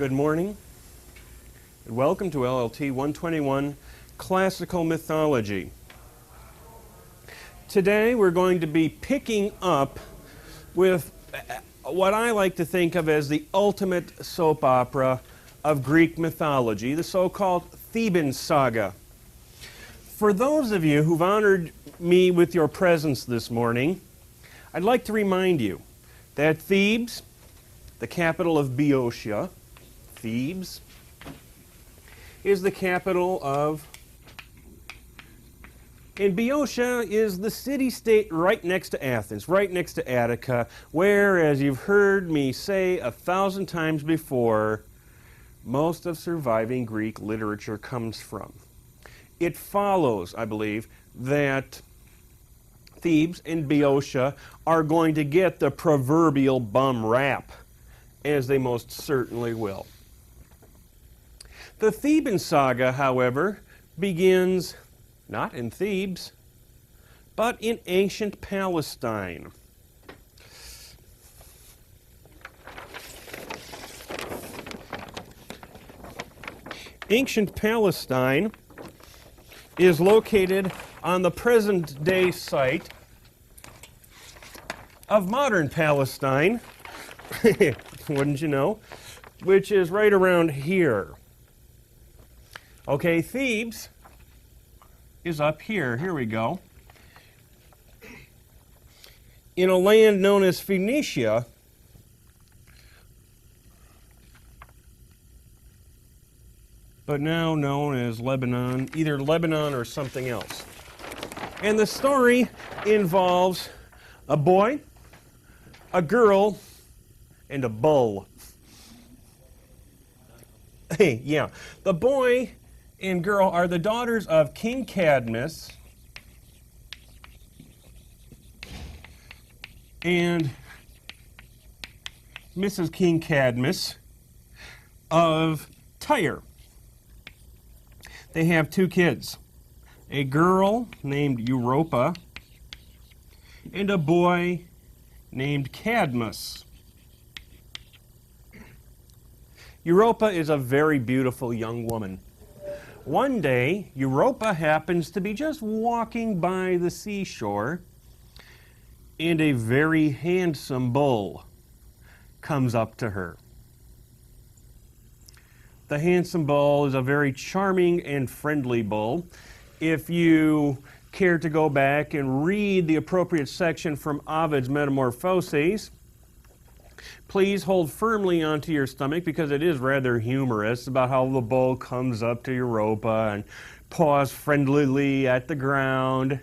Good morning, and welcome to LLT 121 Classical Mythology. Today we're going to be picking up with what I like to think of as the ultimate soap opera of Greek mythology, the so-called Theban saga. For those of you who've honored me with your presence this morning, I'd like to remind you that Thebes, the capital of Boeotia, Thebes, is the capital of, and Boeotia is the city-state right next to Athens, right next to Attica, where, as you've heard me say 1,000 times before, most of surviving Greek literature comes from. It follows, I believe, that Thebes and Boeotia are going to get the proverbial bum rap, as they most certainly will. The Theban saga, however, begins not in Thebes, but in ancient Palestine. Ancient Palestine is located on the present-day site of modern Palestine, wouldn't you know, which is right around here. Okay, Thebes is up here. Here we go. In a land known as Phoenicia, but now known as Lebanon, either Lebanon or something else. And the story involves a boy, a girl, and a bull. Hey, yeah. The boy and girl are the daughters of King Cadmus and Mrs. King Cadmus of Tyre. They have two kids, a girl named Europa and a boy named Cadmus. Europa is a very beautiful young woman. One day, Europa happens to be just walking by the seashore, and a very handsome bull comes up to her. The handsome bull is a very charming and friendly bull. If you care to go back and read the appropriate section from Ovid's Metamorphoses, please hold firmly onto your stomach because it is rather humorous about how the bull comes up to Europa and paws friendlily at the ground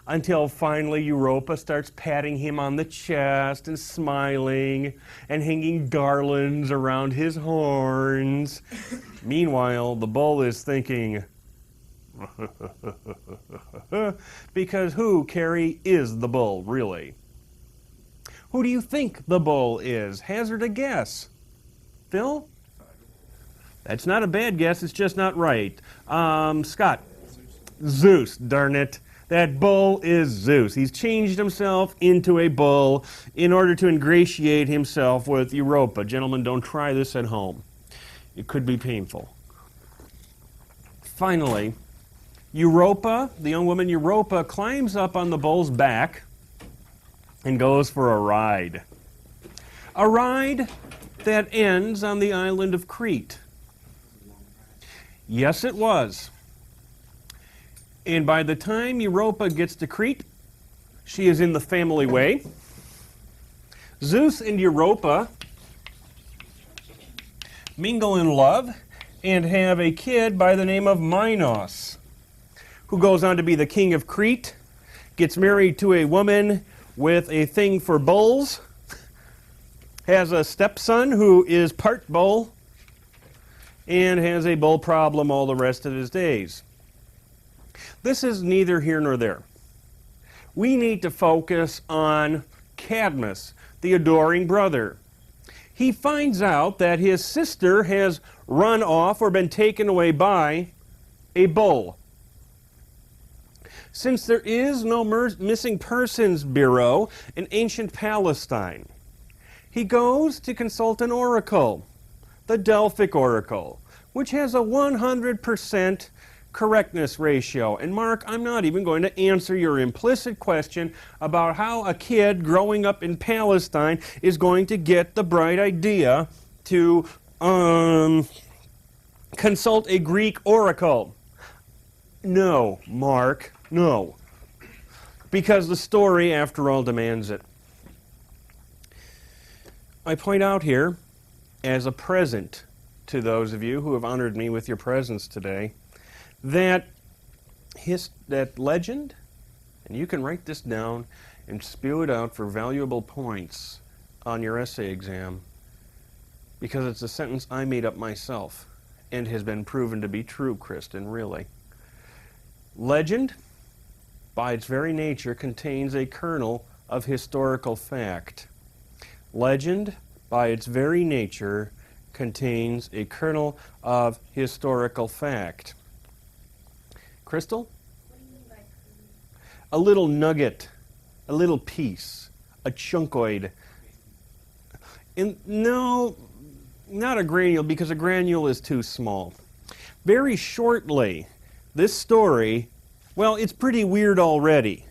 until finally Europa starts patting him on the chest and smiling and hanging garlands around his horns. Meanwhile, the bull is thinking, because who, Carrie, is the bull, really? Who do you think the bull is? Hazard a guess. Phil? That's not a bad guess, it's just not right. Scott? Zeus, darn it. That bull is Zeus. He's changed himself into a bull in order to ingratiate himself with Europa. Gentlemen, don't try this at home. It could be painful. Finally, Europa, the young woman Europa, climbs up on the bull's back and goes for a ride. A ride that ends on the island of Crete. Yes, it was. And by the time Europa gets to Crete, she is in the family way. Zeus and Europa mingle in love and have a kid by the name of Minos, who goes on to be the king of Crete, gets married to a woman with a thing for bulls, has a stepson who is part bull, and has a bull problem all the rest of his days. This is neither here nor there. We need to focus on Cadmus, the adoring brother. He finds out that his sister has run off or been taken away by a bull. Since there is no missing persons bureau in ancient Palestine, he goes to consult an oracle, the Delphic oracle, which has a 100% correctness ratio. And Mark, I'm not even going to answer your implicit question about how a kid growing up in Palestine is going to get the bright idea to consult a Greek oracle. No, Mark, no. Because the story, after all, demands it. I point out here, as a present to those of you who have honored me with your presence today, that legend, and you can write this down and spew it out for valuable points on your essay exam, because it's a sentence I made up myself and has been proven to be true, Kristen, really. Legend, by its very nature, contains a kernel of historical fact. Legend, by its very nature, contains a kernel of historical fact. Crystal? What do you mean by kernel? A little nugget, a little piece, a chunkoid. No, not a granule, because a granule is too small. Very shortly, this story, well, it's pretty weird already.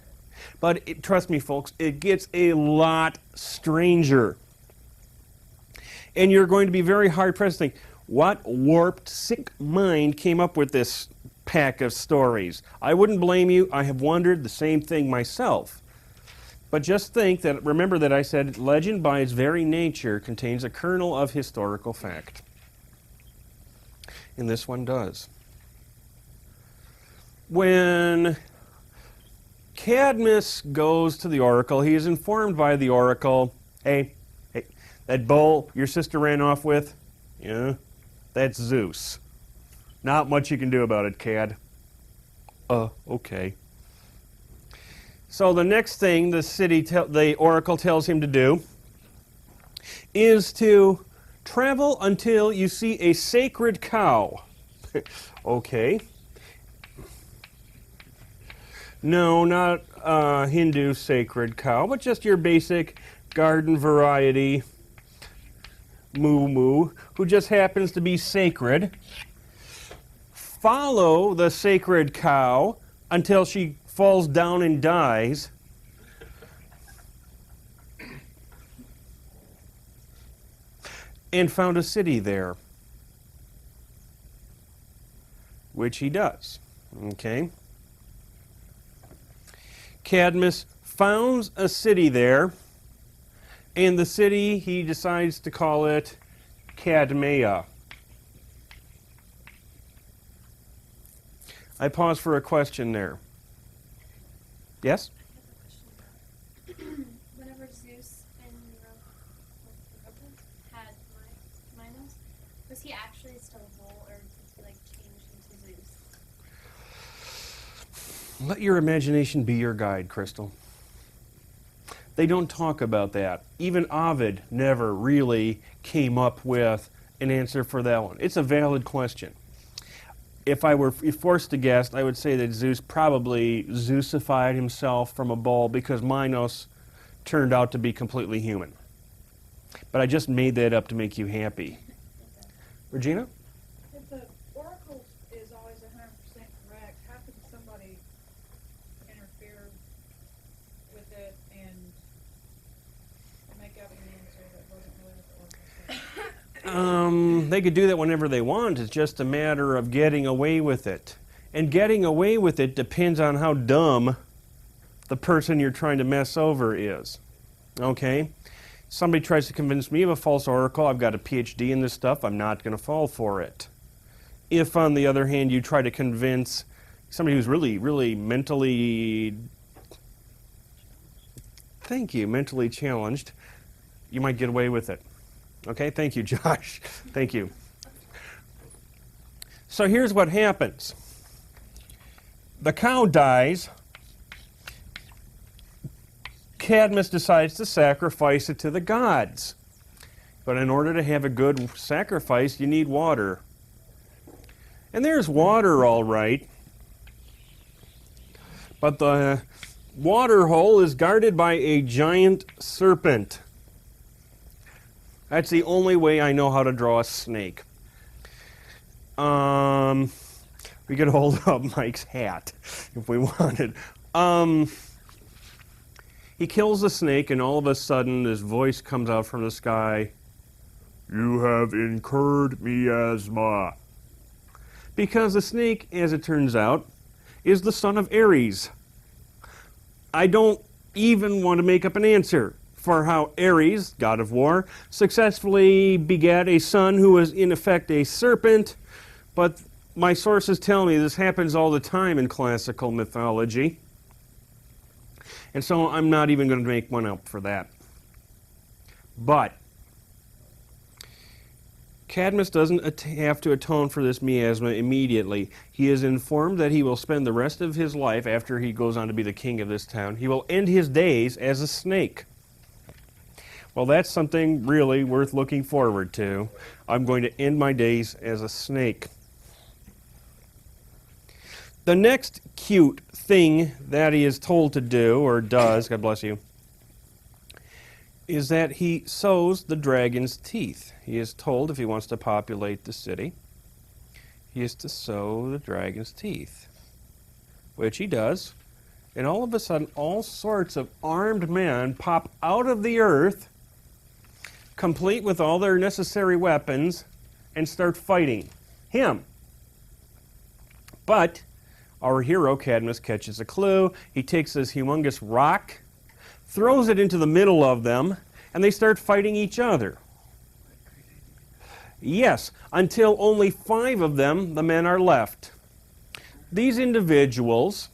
But trust me, folks, it gets a lot stranger. And you're going to be very hard-pressed to think, what warped, sick mind came up with this pack of stories? I wouldn't blame you. I have wondered the same thing myself. But just remember that I said legend by its very nature contains a kernel of historical fact. And this one does. When Cadmus goes to the oracle, he is informed by the oracle, hey, that bull your sister ran off with, yeah, that's Zeus. Not much you can do about it, Cad. Okay. So the next thing the oracle tells him to do is to travel until you see a sacred cow. Okay. No, not a Hindu sacred cow, but just your basic garden variety moo-moo, who just happens to be sacred. Follow the sacred cow until she falls down and dies. And found a city there. Which he does. Okay. Cadmus founds a city there, and the city he decides to call it Cadmea. I pause for a question there. Yes? I have a question. Whenever Zeus and Europa had Minos, was he actually still a bull, or did he change into Zeus? Let your imagination be your guide, Crystal. They don't talk about that. Even Ovid never really came up with an answer for that one. It's a valid question. If I were forced to guess, I would say that Zeus probably Zeusified himself from a bull because Minos turned out to be completely human. But I just made that up to make you happy. Regina? If the oracle is always 100% correct, how could somebody interfere with it and make up an answer that wasn't really what the oracle said? They could do that whenever they want. It's just a matter of getting away with it. And getting away with it depends on how dumb the person you're trying to mess over is. Okay? Somebody tries to convince me of a false oracle. I've got a PhD in this stuff. I'm not going to fall for it. If, on the other hand, you try to convince somebody who's really mentally challenged, you might get away with it. Okay, thank you, Josh. Thank you. So here's what happens. The cow dies. Cadmus decides to sacrifice it to the gods. But in order to have a good sacrifice, you need water. And there's water, all right. But the water hole is guarded by a giant serpent. That's the only way I know how to draw a snake. We could hold up Mike's hat if we wanted. He kills the snake, and all of a sudden this voice comes out from the sky. You have incurred miasma. Because the snake, as it turns out, is the son of Ares. I don't even want to make up an answer for how Ares, god of war, successfully begat a son who was in effect a serpent, but my sources tell me this happens all the time in classical mythology. And so I'm not even going to make one up for that. But Cadmus doesn't have to atone for this miasma immediately. He is informed that he will spend the rest of his life, after he goes on to be the king of this town, he will end his days as a snake. Well, that's something really worth looking forward to. I'm going to end my days as a snake. The next cute thing that he is told to do, or does, God bless you, is that he sows the dragon's teeth. He is told if he wants to populate the city, he is to sow the dragon's teeth, which he does. And all of a sudden, all sorts of armed men pop out of the earth, complete with all their necessary weapons, and start fighting him. But our hero, Cadmus, catches a clue. He takes this humongous rock, throws it into the middle of them, and they start fighting each other. Yes, until only 5 of them, the men, are left. These individuals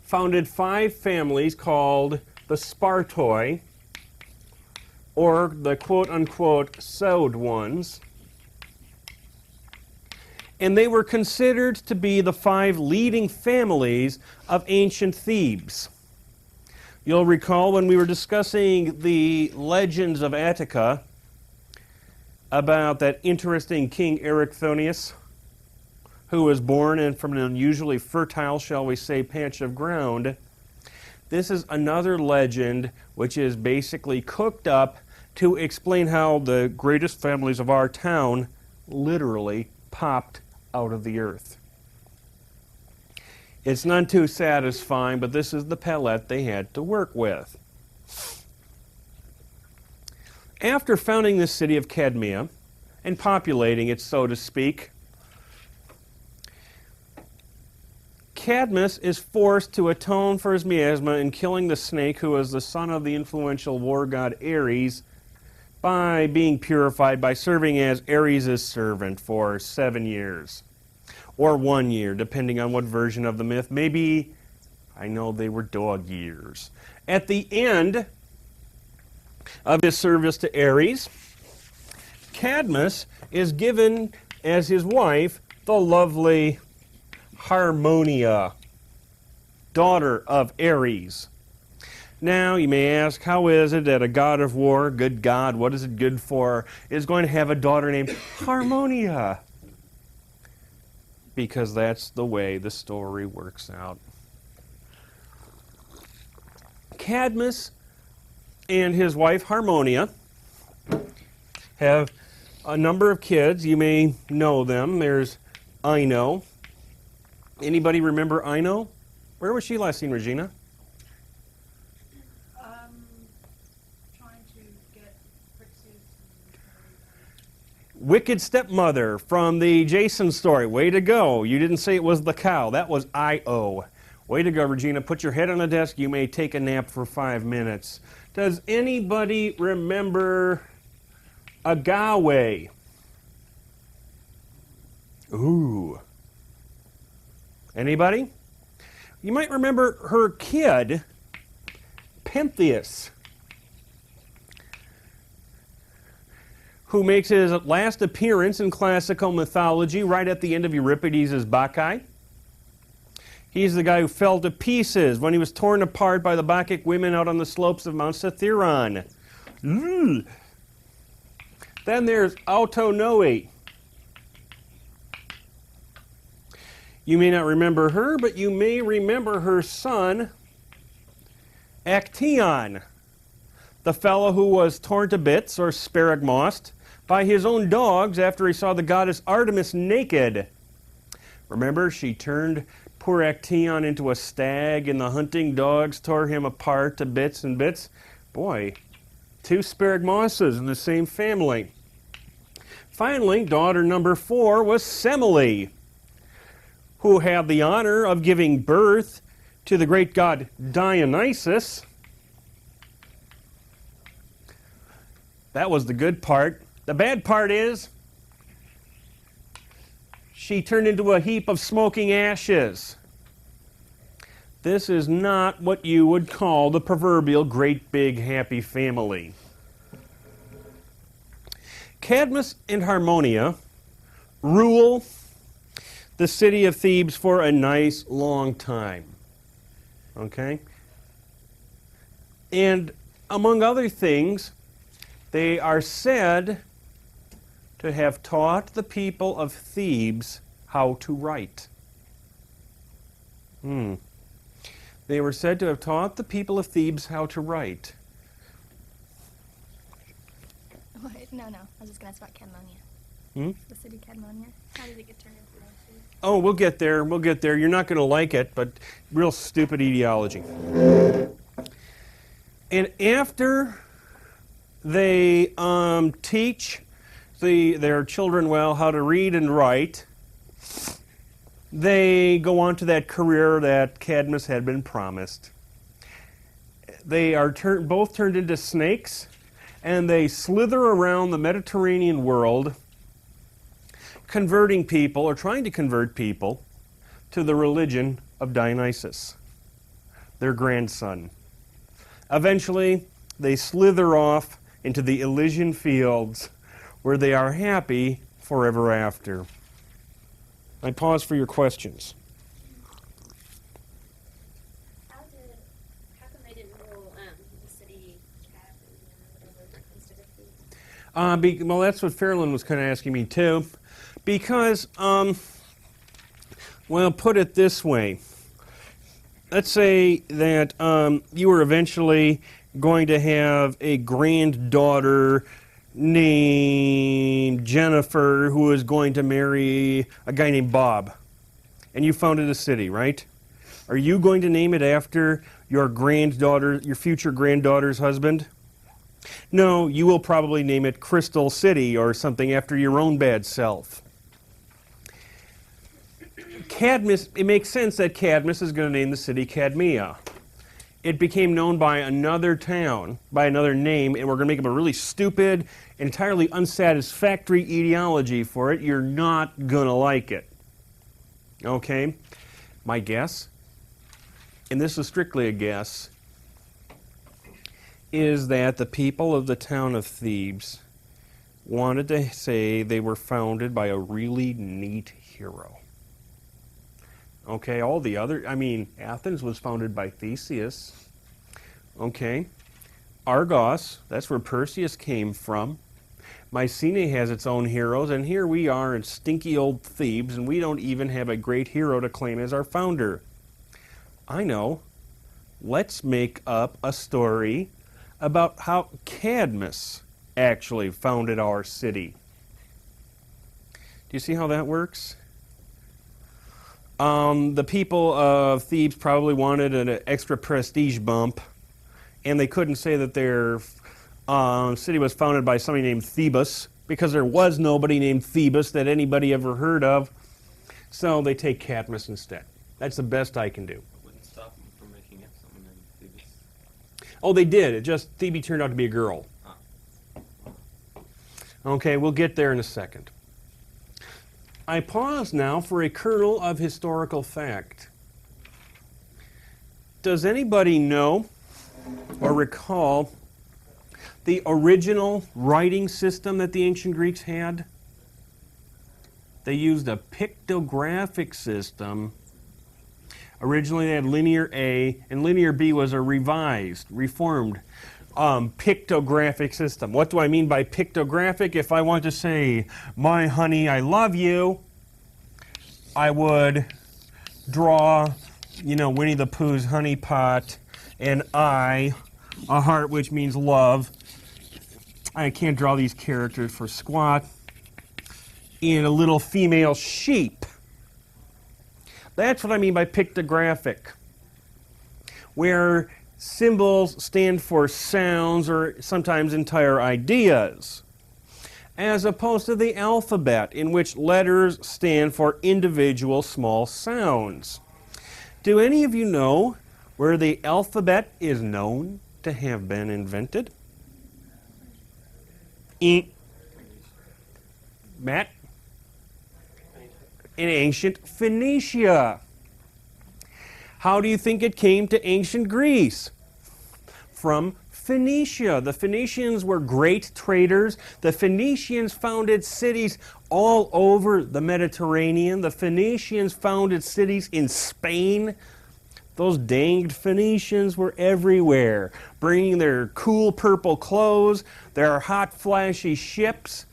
founded 5 families called the Sparkoi, or the quote-unquote sowed ones. And they were considered to be the 5 leading families of ancient Thebes. You'll recall when we were discussing the legends of Attica about that interesting King Eryxthonius, who was born from an unusually fertile, shall we say, patch of ground. This is another legend which is basically cooked up to explain how the greatest families of our town literally popped out of the earth. It's none too satisfying, but this is the palette they had to work with. After founding the city of Cadmea and populating it, so to speak, Cadmus is forced to atone for his miasma in killing the snake, who is the son of the influential war god Ares, by being purified by serving as Ares' servant for 7 years. Or 1 year, depending on what version of the myth. Maybe, I know they were dog years. At the end of his service to Ares, Cadmus is given as his wife the lovely Harmonia, daughter of Ares. Now, you may ask, how is it that a god of war, good god, what is it good for, is going to have a daughter named Harmonia? Because that's the way the story works out. Cadmus and his wife Harmonia have a number of kids. You may know them. There's Ino. Anybody remember Ino? Where was she last seen, Regina? Trying to get Zeus. Wicked stepmother from the Jason story. Way to go. You didn't say it was the cow. That was Io. Way to go, Regina. Put your head on the desk. You may take a nap for 5 minutes. Does anybody remember Agawe? Ooh. Anybody? You might remember her kid, Pentheus, who makes his last appearance in classical mythology right at the end of Euripides' Bacchae. He's the guy who fell to pieces when he was torn apart by the Bacchic women out on the slopes of Mount Cithaeron. Then there's Autonoe. You may not remember her, but you may remember her son, Actaeon, the fellow who was torn to bits or sparagmossed by his own dogs after he saw the goddess Artemis naked. Remember, she turned poor Actaeon into a stag, and the hunting dogs tore him apart to bits and bits. Boy, two sparagmosses in the same family. Finally, daughter number 4 was Semele, who had the honor of giving birth to the great god Dionysus. That was the good part. The bad part is she turned into a heap of smoking ashes. This is not what you would call the proverbial great big happy family. Cadmus and Harmonia rule the city of Thebes for a nice long time. Okay? And among other things, they are said to have taught the people of Thebes how to write. They were said to have taught the people of Thebes how to write. Wait, no. I was just going to ask about Cadmonia. The city Cadmonia. How did it get turned into that? Oh, we'll get there. We'll get there. You're not going to like it, but real stupid ideology. And after they teach their children well how to read and write, they go on to that career that Cadmus had been promised. They are both turned into snakes, and they slither around the Mediterranean world, converting people, or trying to convert people, to the religion of Dionysus, their grandson. Eventually, they slither off into the Elysian fields, where they are happy forever after. I pause for your questions. How come they didn't rule the city Cadmonia or whatever instead of Thebes? Well, that's what Fairlyn was kind of asking me too. Because, well, put it this way. Let's say that you were eventually going to have a granddaughter named Jennifer who is going to marry a guy named Bob. And you founded a city, right? Are you going to name it after your future granddaughter's husband? No, you will probably name it Crystal City or something after your own bad self. Cadmus, it makes sense that Cadmus is going to name the city Cadmea. It became known by another town, by another name, and we're going to make up a really stupid, entirely unsatisfactory etiology for it. You're not going to like it. Okay? My guess, and this is strictly a guess, is that the people of the town of Thebes wanted to say they were founded by a really neat hero. Okay, Athens was founded by Theseus. Okay, Argos, that's where Perseus came from. Mycenae has its own heroes, and here we are in stinky old Thebes, and we don't even have a great hero to claim as our founder. I know. Let's make up a story about how Cadmus actually founded our city. Do you see how that works? The people of Thebes probably wanted an extra prestige bump, and they couldn't say that their city was founded by somebody named Thebes, because there was nobody named Thebes that anybody ever heard of, so they take Cadmus instead. That's the best I can do. Wouldn't stop them from making up someone named Thebes. Oh, they did. It just, Phoebe turned out to be a girl. Okay, we'll get there in a second. I pause now for a kernel of historical fact. Does anybody know or recall the original writing system that the ancient Greeks had? They used a pictographic system. Originally they had linear A, and linear B was a reformed pictographic system. What do I mean by pictographic? If I want to say, "My honey, I love you," I would draw, Winnie the Pooh's honey pot, and I a heart, which means love. I can't draw these characters for squat. And a little female sheep. That's what I mean by pictographic, where symbols stand for sounds or sometimes entire ideas, as opposed to the alphabet, in which letters stand for individual small sounds. Do any of you know where the alphabet is known to have been invented? Matt? In ancient Phoenicia. How do you think it came to ancient Greece? From Phoenicia. The Phoenicians were great traders. The Phoenicians founded cities all over the Mediterranean. The Phoenicians founded cities in Spain. Those danged Phoenicians were everywhere, bringing their cool purple clothes, their hot flashy ships,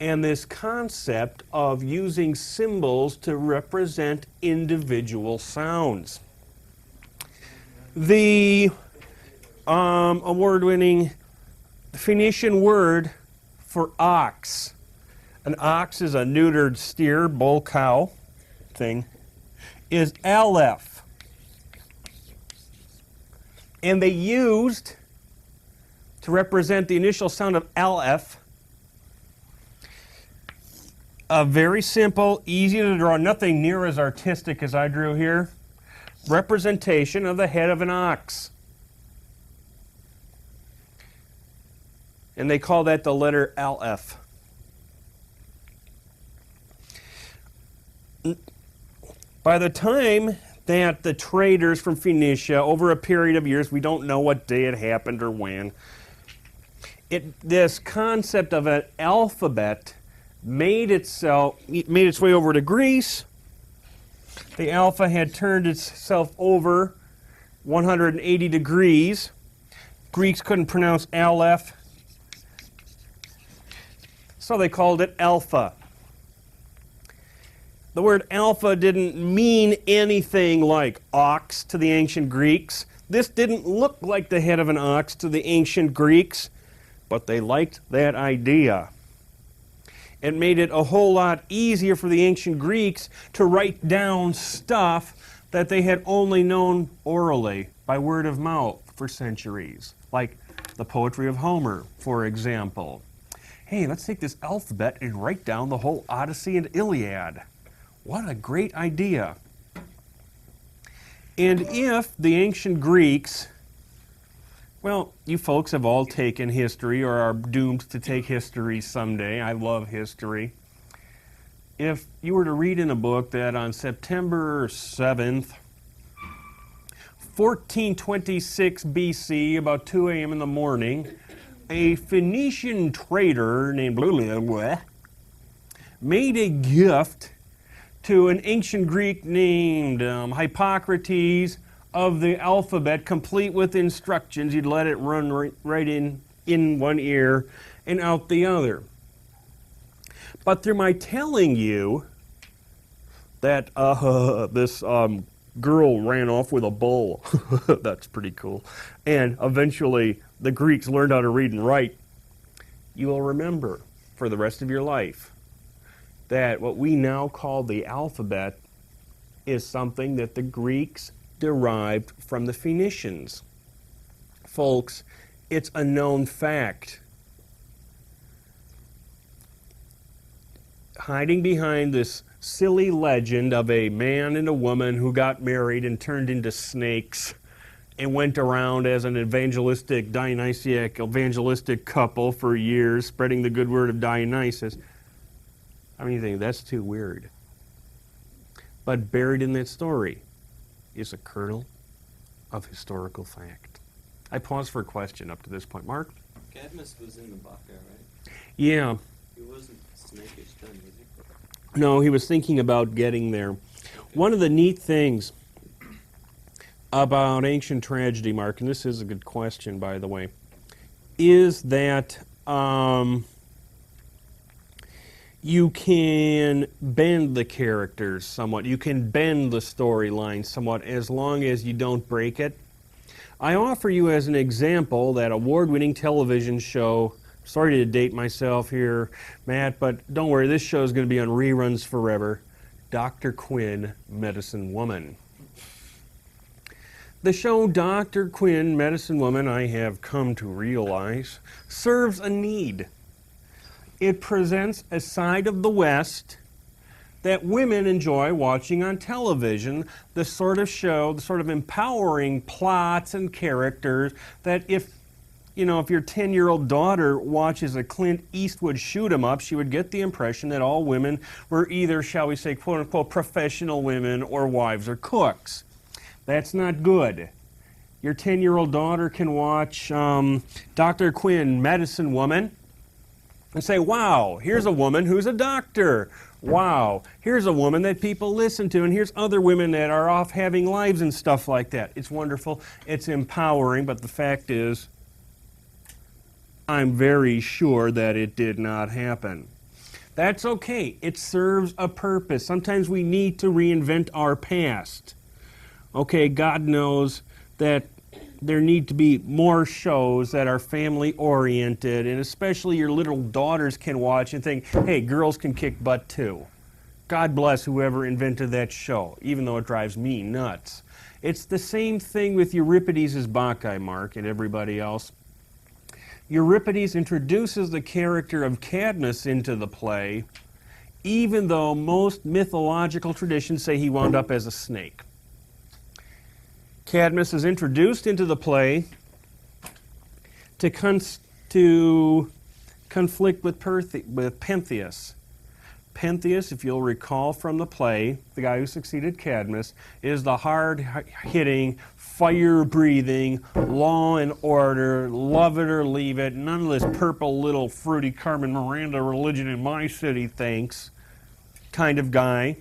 and this concept of using symbols to represent individual sounds. The award-winning Phoenician word for ox. An ox is a neutered steer, bull, cow thing, is aleph. And they used, to represent the initial sound of aleph, a very simple, easy to draw, nothing near as artistic as I drew here, representation of the head of an ox. And they call that the letter aleph. By the time that the traders from Phoenicia, over a period of years, we don't know what day it happened or when, this concept of an alphabet made its way over to Greece. The alpha had turned itself over 180 degrees. Greeks couldn't pronounce aleph, so they called it alpha. The word alpha didn't mean anything like ox to the ancient Greeks. This didn't look like the head of an ox to the ancient Greeks, but they liked that idea. It made it a whole lot easier for the ancient Greeks to write down stuff that they had only known orally, by word of mouth, for centuries. Like the poetry of Homer, for example. Hey, let's take this alphabet and write down the whole Odyssey and Iliad. What a great idea. And if the ancient Greeks, well, you folks have all taken history or are doomed to take history someday. I love history. If you were to read in a book that on September 7th, 1426 BC, about 2 a.m. in the morning, a Phoenician trader named made a gift to an ancient Greek named Hippocrates of the alphabet, complete with instructions. You'd let it run right in one ear and out the other. But through my telling you that this girl ran off with a bull, that's pretty cool, and eventually the Greeks learned how to read and write, you will remember for the rest of your life that what we now call the alphabet is something that the Greeks derived from the Phoenicians. Folks, it's a known fact. Hiding behind this silly legend of a man and a woman who got married and turned into snakes and went around as an Dionysiac evangelistic couple for years, spreading the good word of Dionysus. I mean, you think that's too weird. But buried in that story is a kernel of historical fact. I pause for a question up to this point. Mark? Cadmus was in the Bacchae, right? Yeah. He wasn't snakish then, was he? No, he was thinking about getting there. One of the neat things about ancient tragedy, Mark, and this is a good question, by the way, is that you can bend the characters somewhat. You can bend the storyline somewhat as long as you don't break it. I offer you as an example that award-winning television show. Sorry to date myself here, Matt, but don't worry, this show is going to be on reruns forever. Dr. Quinn, Medicine Woman. The show Dr. Quinn, Medicine Woman, I have come to realize, serves a need. It presents a side of the West that women enjoy watching on television, the sort of show, the sort of empowering plots and characters that if your 10-year-old daughter watches a Clint Eastwood shoot-'em-up, she would get the impression that all women were either, shall we say, quote-unquote, professional women or wives or cooks. That's not good. Your 10-year-old daughter can watch Dr. Quinn, Medicine Woman, and say, wow, here's a woman who's a doctor. Wow, here's a woman that people listen to, and here's other women that are off having lives and stuff like that. It's wonderful. It's empowering, but the fact is, I'm very sure that it did not happen. That's okay. It serves a purpose. Sometimes we need to reinvent our past. Okay, God knows that there need to be more shows that are family-oriented, and especially your little daughters can watch and think, hey, girls can kick butt too. God bless whoever invented that show, even though it drives me nuts. It's the same thing with Euripides' Bacchae, Mark, and everybody else. Euripides introduces the character of Cadmus into the play, even though most mythological traditions say he wound up as a snake. Cadmus is introduced into the play to conflict with Pentheus. Pentheus, if you'll recall from the play, the guy who succeeded Cadmus, is the hard-hitting, fire-breathing, law and order, love it or leave it, none of this purple little fruity Carmen Miranda religion in my city, thanks, kind of guy.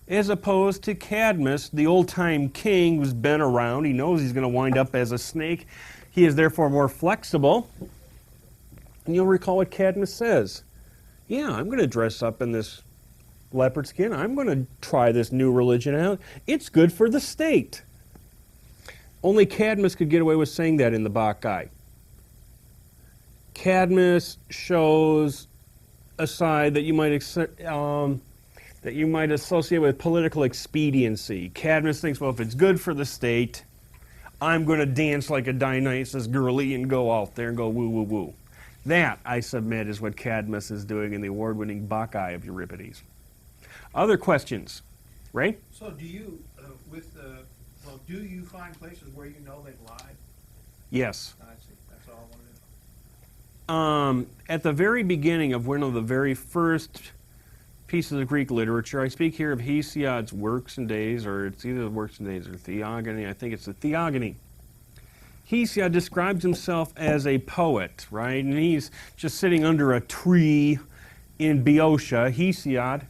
As opposed to Cadmus, the old-time king who's been around. He knows he's going to wind up as a snake. He is therefore more flexible. And you'll recall what Cadmus says. Yeah, I'm going to dress up in this leopard skin. I'm going to try this new religion out. It's good for the state. Only Cadmus could get away with saying that in the Bacchae. Cadmus shows a side that you might associate with political expediency. Cadmus thinks, well, if it's good for the state, I'm going to dance like a Dionysus girly and go out there and go woo, woo, woo. That, I submit, is what Cadmus is doing in the award-winning Bacchae of Euripides. Other questions? Ray? So do you, do you find places where you know they've lied? Yes. I see. That's all I wanted to know. At the very beginning of one of the very first pieces of Greek literature, I speak here of Hesiod's Works and Days, or it's either the Works and Days or Theogony. I think it's the Theogony. Hesiod describes himself as a poet, right? And he's just sitting under a tree in Boeotia. Hesiod,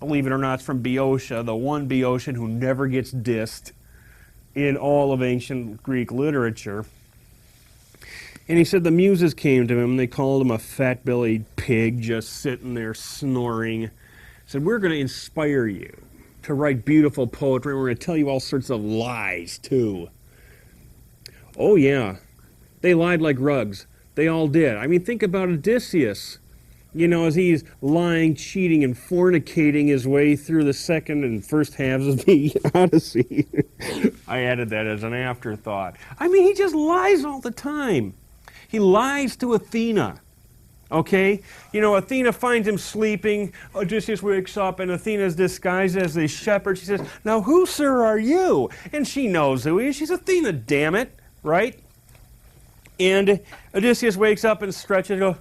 believe it or not, is from Boeotia, the one Boeotian who never gets dissed in all of ancient Greek literature. And he said the muses came to him. They called him a fat-bellied pig just sitting there snoring. He said, we're going to inspire you to write beautiful poetry. We're going to tell you all sorts of lies, too. Oh, yeah. They lied like rugs. They all did. I mean, think about Odysseus. You know, as he's lying, cheating, and fornicating his way through the second and first halves of the Odyssey. I added that as an afterthought. I mean, he just lies all the time. He lies to Athena. Okay? You know, Athena finds him sleeping. Odysseus wakes up, and Athena's disguised as a shepherd. She says, now who, sir, are you? And she knows who he is. She's Athena, damn it. Right? And Odysseus wakes up and stretches and goes,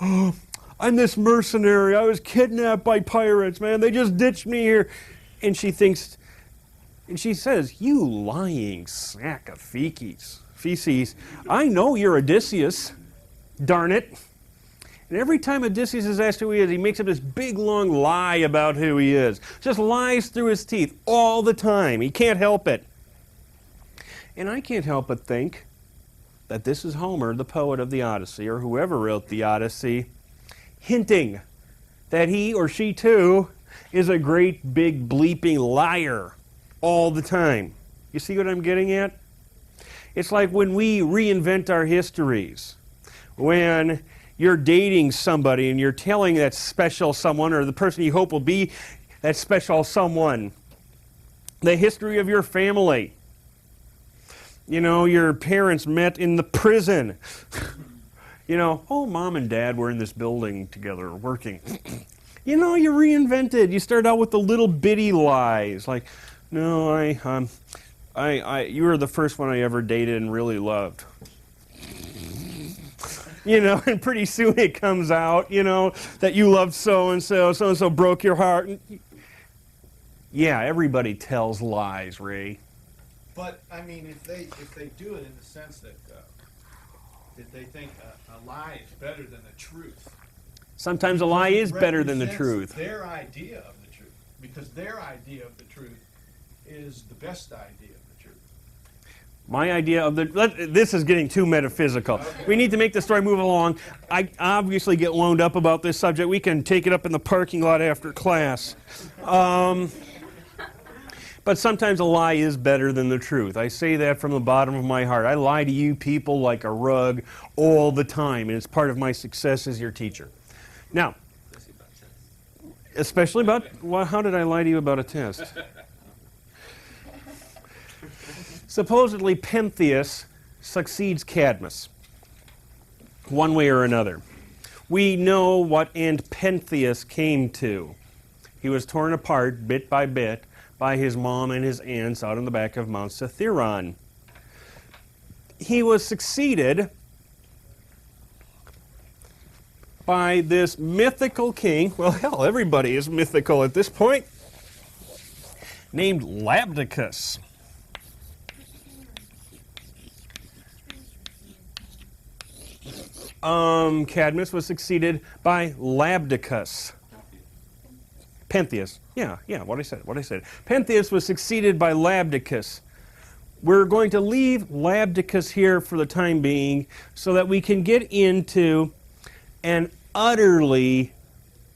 oh, I'm this mercenary. I was kidnapped by pirates, man. They just ditched me here. And she thinks, and she says, you lying sack of feces. I know you're Odysseus. Darn it. And every time Odysseus is asked who he is, he makes up this big, long lie about who he is. Just lies through his teeth all the time. He can't help it. And I can't help but think that this is Homer, the poet of the Odyssey, or whoever wrote the Odyssey, hinting that he or she, too, is a great, big, bleeping liar all the time. You see what I'm getting at? It's like when we reinvent our histories. When you're dating somebody and you're telling that special someone or the person you hope will be that special someone the history of your family. You know, your parents met in the prison. You know, oh, mom and dad were in this building together working. You know, you reinvented. You start out with the little bitty lies, like, no, you were the first one I ever dated and really loved. You know, and pretty soon it comes out, you know, that you loved so-and-so, so-and-so broke your heart. Yeah, everybody tells lies, Ray. But, I mean, if they do it in the sense that they think a lie is better than the truth. Sometimes a lie is better than the truth. Their idea of the truth. Because their idea of the truth is the best idea of the truth. My idea of this is getting too metaphysical. Okay. We need to make the story move along. I obviously get wound up about this subject. We can take it up in the parking lot after class. But sometimes a lie is better than the truth. I say that from the bottom of my heart. I lie to you people like a rug all the time, and it's part of my success as your teacher. Now, especially about, well, how did I lie to you about a test? Supposedly Pentheus succeeds Cadmus, one way or another. We know what end Pentheus came to. He was torn apart bit by bit by his mom and his aunts out on the back of Mount Cithaeron. He was succeeded by this mythical king, well, hell, everybody is mythical at this point, named Labdacus. Cadmus was succeeded by Labdacus. Pentheus. Yeah, what I said. Pentheus was succeeded by Labdacus. We're going to leave Labdacus here for the time being so that we can get into an utterly,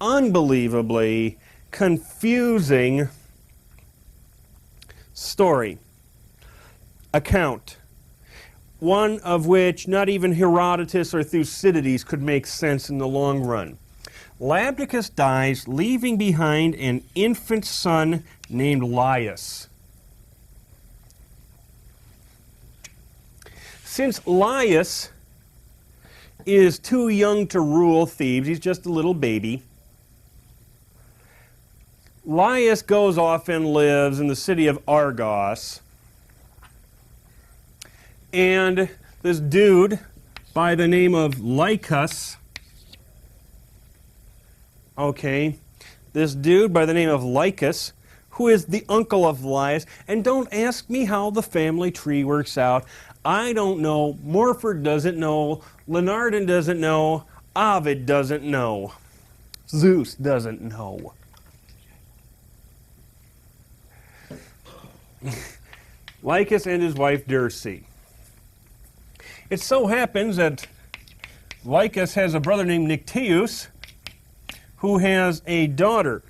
unbelievably confusing story, account, one of which not even Herodotus or Thucydides could make sense in the long run. Labdacus dies, leaving behind an infant son named Laius. Since Laius is too young to rule Thebes, he's just a little baby, Laius goes off and lives in the city of Argos. And this dude by the name of Lycus, this dude by the name of Lycus, who is the uncle of Laius, and don't ask me how the family tree works out. I don't know. Morford doesn't know. Leonardon doesn't know. Ovid doesn't know. Zeus doesn't know. Lycus and his wife Dirce. It so happens that Lycus has a brother named Nycteus who has a daughter.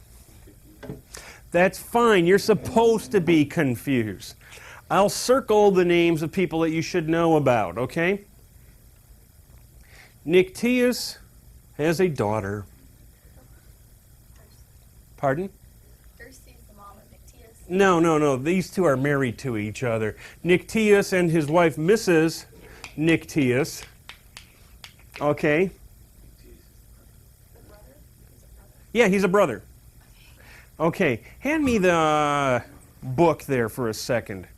That's fine. You're supposed to be confused. I'll circle the names of people that you should know about, okay? Nycteus has a daughter. Pardon? Dirce's the mom of Nycteus. No. These two are married to each other. Nycteus and his wife, Mrs. Nycteus. Okay. The brother? Yeah, he's a brother. Okay, hand me the book there for a second.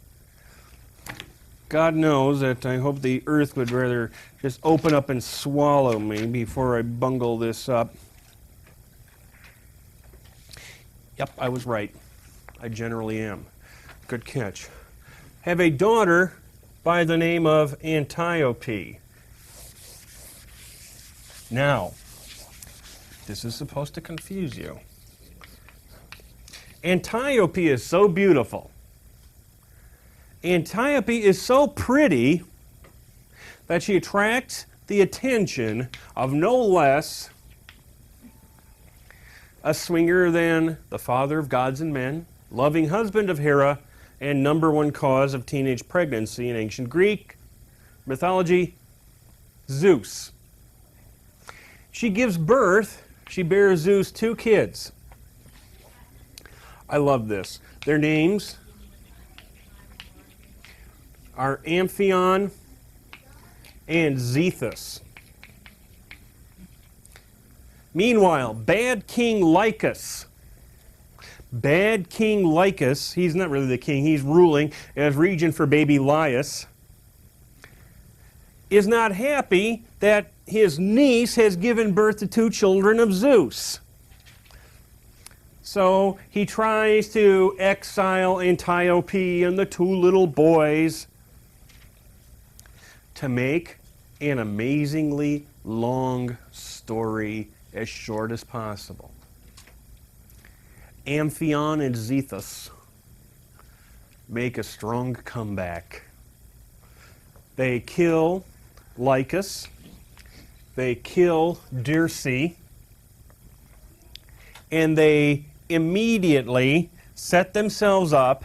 God knows that I hope the earth would rather just open up and swallow me before I bungle this up. Yep, I was right. I generally am. Good catch. Have a daughter by the name of Antiope. Now, this is supposed to confuse you. Antiope is so beautiful. Antiope is so pretty that she attracts the attention of no less a swinger than the father of gods and men, loving husband of Hera, and #1 cause of teenage pregnancy in ancient Greek, mythology, Zeus. She gives birth, she bears Zeus 2 kids. I love this. Their names are Amphion and Zethus. Meanwhile, bad King Lycus. Bad King Lycus, he's not really the king, he's ruling as regent for baby Laius, is not happy that his niece has given birth to 2 children of Zeus. So he tries to exile Antiope and the 2 little boys to make an amazingly long story as short as possible. Amphion and Zethus make a strong comeback. They kill Lycus, they kill Dirce, and they immediately set themselves up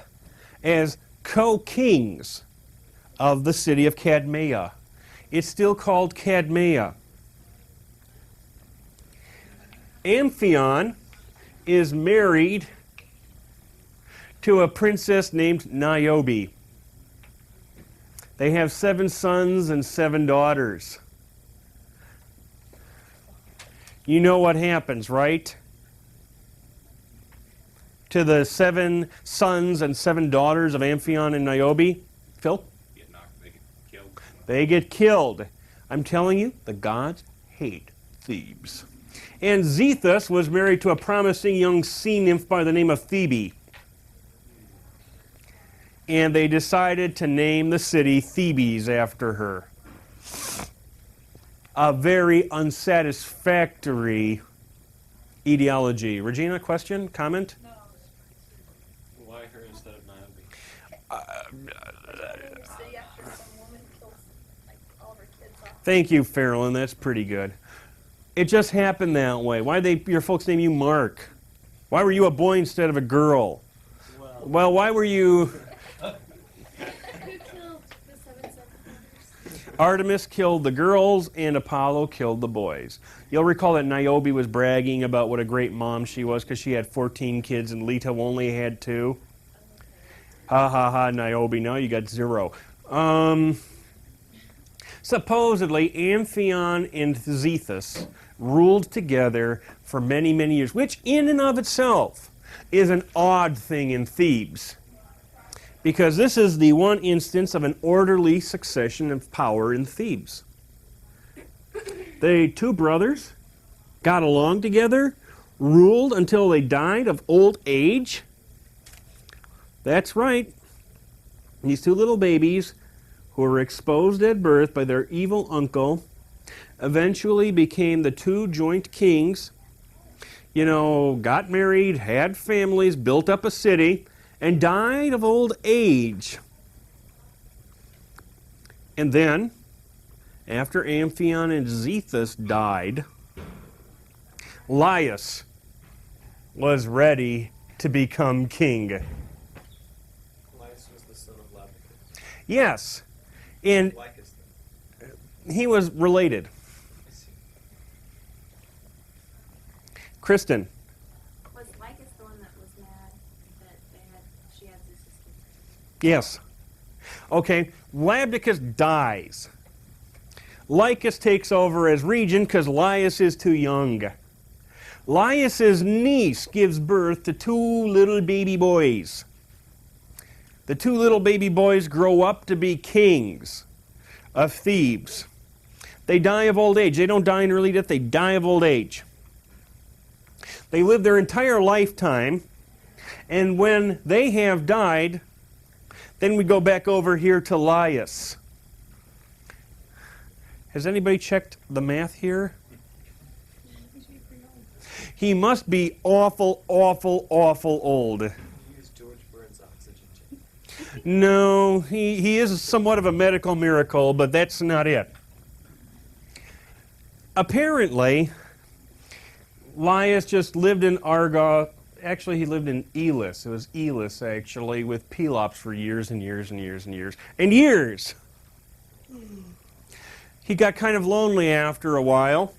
as co-kings of the city of Cadmea. It's still called Cadmea. Amphion is married to a princess named Niobe. They have 7 sons and 7 daughters. You know what happens, right? To the 7 sons and 7 daughters of Amphion and Niobe? Phil? Get knocked, they get killed. They get killed. I'm telling you, the gods hate Thebes. And Zethus was married to a promising young sea nymph by the name of Phoebe. And they decided to name the city Thebes after her. A very unsatisfactory etiology. Regina, question, comment? No. Why her instead of Niobe? City after some woman kills like all of her kids off. Thank you, Farrellyn. That's pretty good. It just happened that way. Why did your folks name you Mark? Why were you a boy instead of a girl? Well, why were you... Who killed the 7 sons? Artemis killed the girls and Apollo killed the boys. You'll recall that Niobe was bragging about what a great mom she was because she had 14 kids and Lith only had 2. Ha ha ha, Niobe, now you got 0. Supposedly, Amphion and Zethus ruled together for many, many years, which in and of itself is an odd thing in Thebes. Because this is the one instance of an orderly succession of power in Thebes. The 2 brothers got along together, ruled until they died of old age. That's right. These 2 little babies who were exposed at birth by their evil uncle eventually became the 2 joint kings, got married, had families, built up a city, and died of old age. And then, after Amphion and Zethus died, Laius was ready to become king. Laius was the son of Labicus. Yes, and Lycus then. he was related. I see. Kristen. Was Lycus the one that was mad that she had Zeus's kids? Yes. Okay, Labdicus dies. Lycus takes over as regent because Laius is too young. Laius's niece gives birth to 2 little baby boys. The 2 little baby boys grow up to be kings of Thebes. They die of old age. They don't die in early death, they die of old age. They live their entire lifetime, and when they have died, then we go back over here to Laius. Has anybody checked the math here? He must be awful, awful, awful old. Use George Burns' oxygen chain. No, he is somewhat of a medical miracle, but that's not it. Apparently, Laius just lived in Argos. Actually, he lived in Elis. It was Elis, actually, with Pelops for years and years and years and years and years. He got kind of lonely after a while,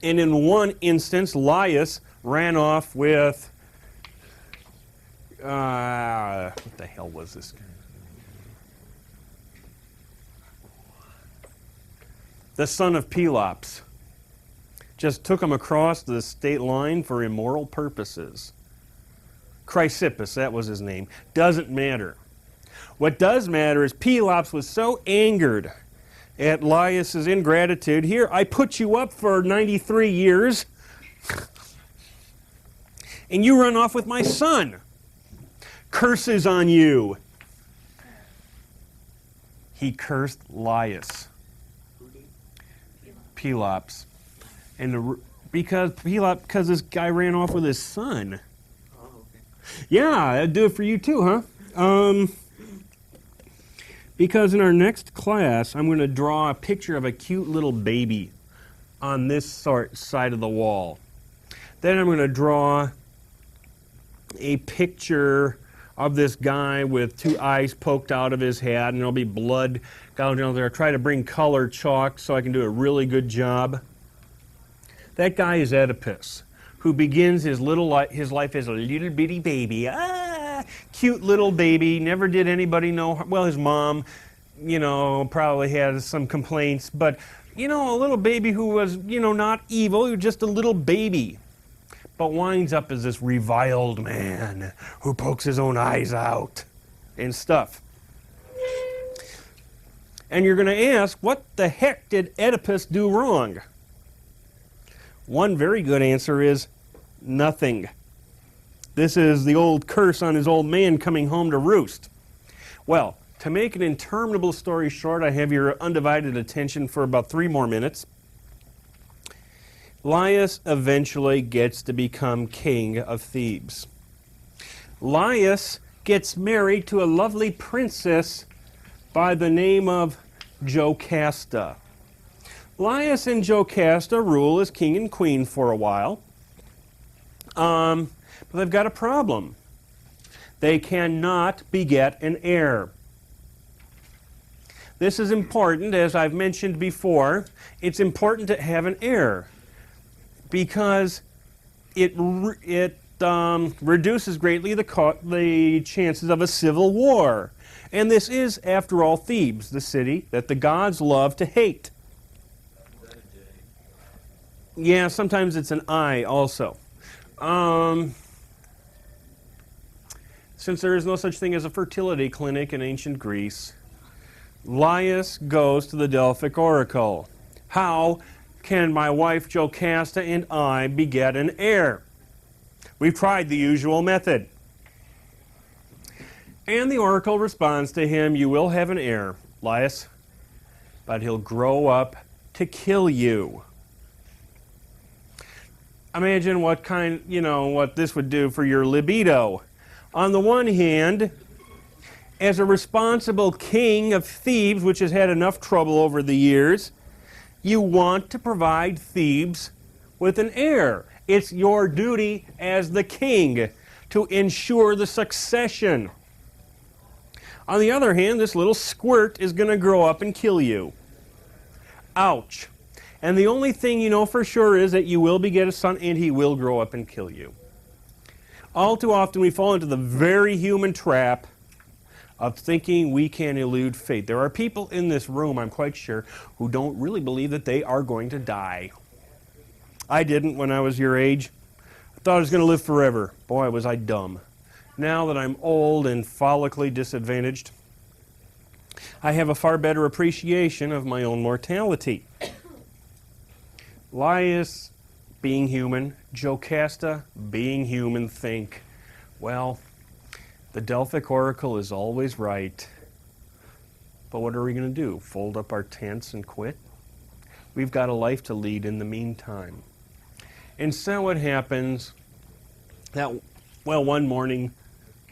and in one instance, Laius ran off with, what the hell was this guy? The son of Pelops. Just took him across the state line for immoral purposes. Chrysippus, that was his name. Doesn't matter. What does matter is Pelops was so angered at Laius's ingratitude. Here, I put you up for 93 years, and you run off with my son. Curses on you. He cursed Laius. Pelops. And because this guy ran off with his son. Oh, okay. Yeah, I'd do it for you too, huh? Because in our next class, I'm going to draw a picture of a cute little baby on this side of the wall. Then I'm going to draw a picture of this guy with two eyes poked out of his head, and there'll be blood gouging out there. I try to bring color chalk so I can do a really good job. That guy is Oedipus, who begins his life as a little bitty baby. Cute little baby, never did anybody know. Well, his mom, probably had some complaints, but, a little baby who was, not evil, he was just a little baby. But winds up as this reviled man who pokes his own eyes out and stuff. And you're going to ask, what the heck did Oedipus do wrong? One very good answer is nothing. This is the old curse on his old man coming home to roost. Well, to make an interminable story short, I have your undivided attention for about 3 more minutes. Laius eventually gets to become king of Thebes. Laius gets married to a lovely princess by the name of Jocasta. Laius and Jocasta rule as king and queen for a while. But they've got a problem. They cannot beget an heir. This is important, as I've mentioned before. It's important to have an heir because it reduces greatly the chances of a civil war. And this is, after all, Thebes, the city that the gods love to hate. Yeah, sometimes it's an I also. Since there is no such thing as a fertility clinic in ancient Greece, Laius goes to the Delphic oracle. How can my wife Jocasta and I beget an heir? We've tried the usual method. And the oracle responds to him, you will have an heir, Laius, but he'll grow up to kill you. Imagine what this would do for your libido. On the one hand, as a responsible king of Thebes, which has had enough trouble over the years, you want to provide Thebes with an heir. It's your duty as the king to ensure the succession. On the other hand, this little squirt is going to grow up and kill you. Ouch. And the only thing you know for sure is that you will beget a son and he will grow up and kill you. All too often we fall into the very human trap of thinking we can elude fate. There are people in this room, I'm quite sure, who don't really believe that they are going to die. I didn't when I was your age. I thought I was going to live forever. Boy, was I dumb. Now that I'm old and follically disadvantaged, I have a far better appreciation of my own mortality. Laius, being human, Jocasta, being human, think, well, the Delphic oracle is always right. But what are we going to do? Fold up our tents and quit? We've got a life to lead in the meantime. And so what happens that, well, one morning,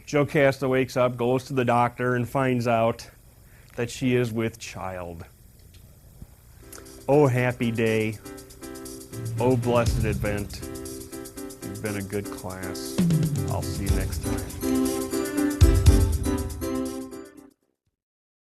Jocasta wakes up, goes to the doctor, and finds out that she is with child. Oh, happy day. Oh, blessed event. You've been a good class. I'll see you next time.